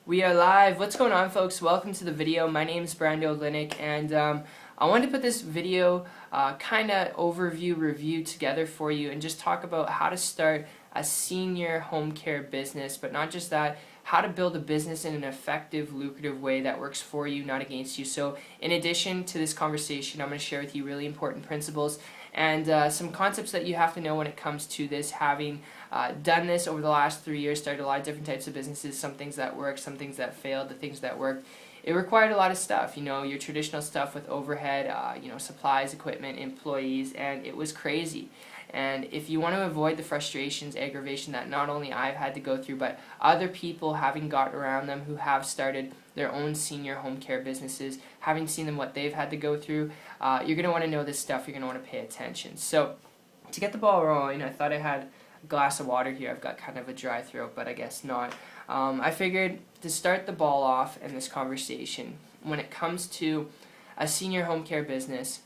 We are live. What's going on, folks? Welcome to the video. My name is Brando Linick, and I wanted to put this video kind of overview review together for you and just talk about how to start a senior home care business, but not just that, how to build a business in an effective, lucrative way that works for you, not against you. So in addition to this conversation, I'm going to share with you really important principles and some concepts that you have to know when it comes to this, having done this over the last 3 years, started a lot of different types of businesses, some things that worked, some things that failed, the things that worked. It required a lot of stuff, your traditional stuff with overhead, supplies, equipment, employees, and it was crazy. And if you want to avoid the frustrations, aggravation that not only I've had to go through, but other people having got around them who have started their own senior home care businesses, having seen them what they've had to go through, you're going to want to know this stuff, you're going to want to pay attention. So to get the ball rolling, I thought I had a glass of water here. I've got kind of a dry throat, but I guess not. I figured to start the ball off in this conversation, when it comes to a senior home care business,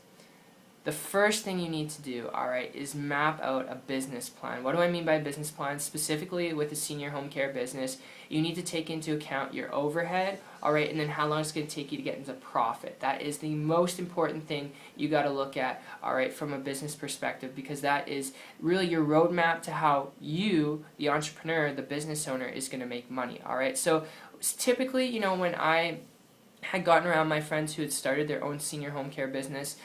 the first thing you need to do, alright, is map out a business plan. What do I mean by a business plan? Specifically with a senior home care business, you need to take into account your overhead, alright, and then how long it's going to take you to get into profit. That is the most important thing you got to look at, alright, from a business perspective, because that is really your roadmap to how you, the entrepreneur, the business owner, is going to make money, alright? So typically, when I had gotten around my friends who had started their own senior home care business.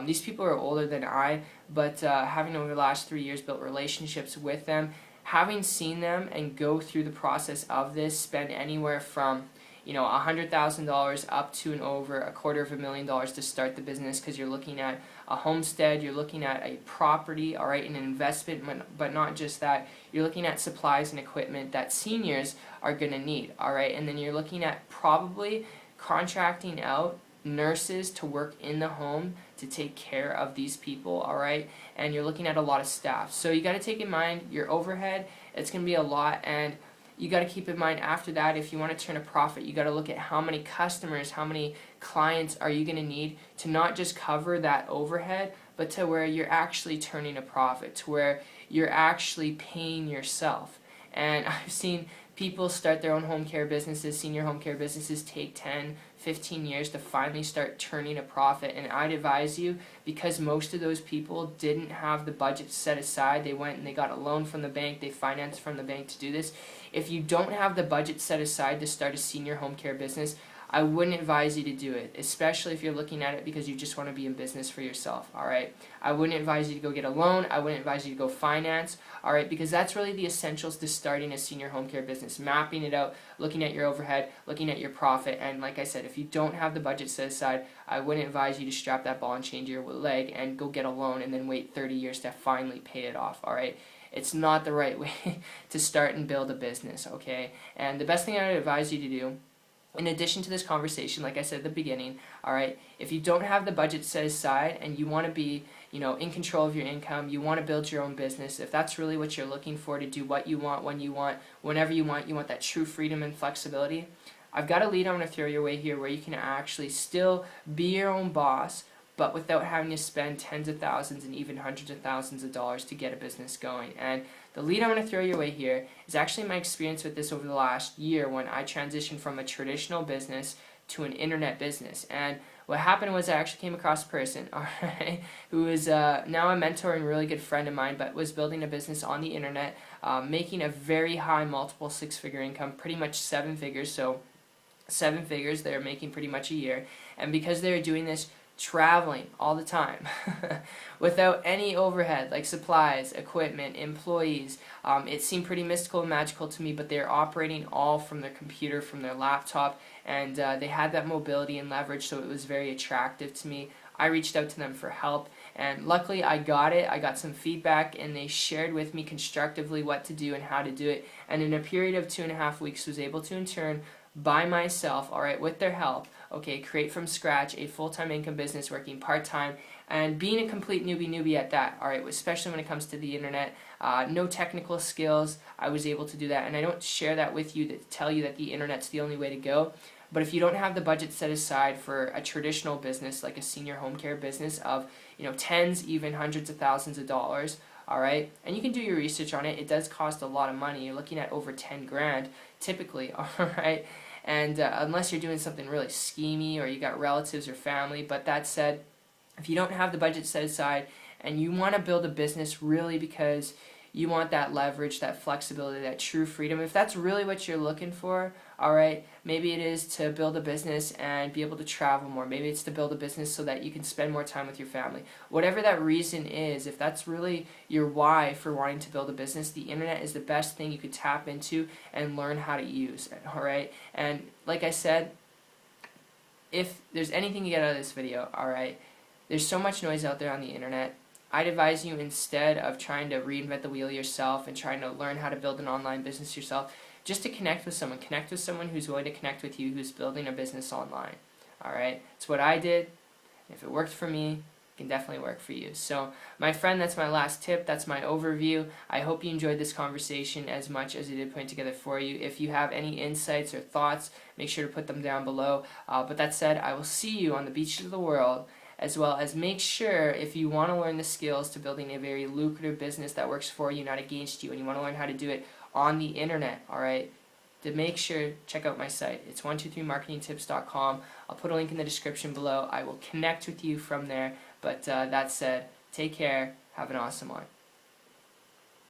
These people are older than I, but having over the last 3 years built relationships with them, having seen them and go through the process of this, spend anywhere from $100,000 up to and over $250,000 to start the business, because you're looking at a homestead, you're looking at a property, all right, and an investment, but not just that, you're looking at supplies and equipment that seniors are going to need, all right, and then you're looking at probably contracting out nurses to work in the home to take care of these people, alright? And you're looking at a lot of staff. So you got to take in mind your overhead, it's going to be a lot, and you got to keep in mind after that, if you want to turn a profit, you got to look at how many customers, how many clients are you going to need to not just cover that overhead, but to where you're actually turning a profit, to where you're actually paying yourself. And I've seen people start their own home care businesses, senior home care businesses, take 10, 15 years to finally start turning a profit. And I'd advise you, because most of those people didn't have the budget set aside, they went and they got a loan from the bank, they financed from the bank to do this. If you don't have the budget set aside to start a senior home care business, I wouldn't advise you to do it, especially if you're looking at it because you just want to be in business for yourself, alright? I wouldn't advise you to go get a loan, I wouldn't advise you to go finance, alright, because that's really the essentials to starting a senior home care business, mapping it out, looking at your overhead, looking at your profit, and like I said, if you don't have the budget set aside, I wouldn't advise you to strap that ball and change your leg and go get a loan and then wait 30 years to finally pay it off, alright? It's not the right way to start and build a business, okay? And the best thing I would advise you to do, in addition to this conversation, like I said at the beginning, alright, if you don't have the budget set aside and you want to be, in control of your income, you want to build your own business, if that's really what you're looking for, to do what you want, when you want, whenever you want that true freedom and flexibility, I've got a lead I'm going to throw your way here where you can actually still be your own boss, but without having to spend tens of thousands and even hundreds of thousands of dollars to get a business going. And the lead I'm going to throw your way here is actually my experience with this over the last year when I transitioned from a traditional business to an internet business. And what happened was I actually came across a person, alright, who is now a mentor and really good friend of mine, but was building a business on the internet, making a very high multiple six-figure income, pretty much 7 figures, so 7 figures they're making pretty much a year. And because they were doing this, traveling all the time without any overhead like supplies, equipment, employees. It seemed pretty mystical and magical to me, but they're operating all from their computer, from their laptop, and they had that mobility and leverage, so it was very attractive to me. I reached out to them for help, and luckily I got it. I got some feedback, and they shared with me constructively what to do and how to do it, and in a period of 2.5 weeks was able to in turn, by myself, alright, with their help, okay, create from scratch a full-time income business working part-time and being a complete newbie at that, alright, especially when it comes to the internet. No technical skills, I was able to do that, and I don't share that with you to tell you that the internet's the only way to go, but if you don't have the budget set aside for a traditional business like a senior home care business of, tens, even hundreds of thousands of dollars, alright? And you can do your research on it. It does cost a lot of money. You're looking at over 10 grand typically, alright? and unless you're doing something really schemy or you got relatives or family. But that said, if you don't have the budget set aside and you want to build a business really because you want that leverage, that flexibility, that true freedom, if that's really what you're looking for, all right, maybe it is to build a business and be able to travel more. Maybe it's to build a business so that you can spend more time with your family. Whatever that reason is, if that's really your why for wanting to build a business, the internet is the best thing you could tap into and learn how to use, all right? And like I said, if there's anything you get out of this video, all right, there's so much noise out there on the internet. I'd advise you, instead of trying to reinvent the wheel yourself and trying to learn how to build an online business yourself, just to connect with someone. Connect with someone who's willing to connect with you, who's building a business online. Alright? It's what I did. If it worked for me, it can definitely work for you. So, my friend, that's my last tip. That's my overview. I hope you enjoyed this conversation as much as I did putting together for you. If you have any insights or thoughts, make sure to put them down below. But that said, I will see you on the beaches of the world, as well as make sure, if you want to learn the skills to building a very lucrative business that works for you, not against you, and you want to learn how to do it on the internet, alright, to make sure, check out my site. It's 123marketingtips.com. I'll put a link in the description below. I will connect with you from there. But that said, take care. Have an awesome one.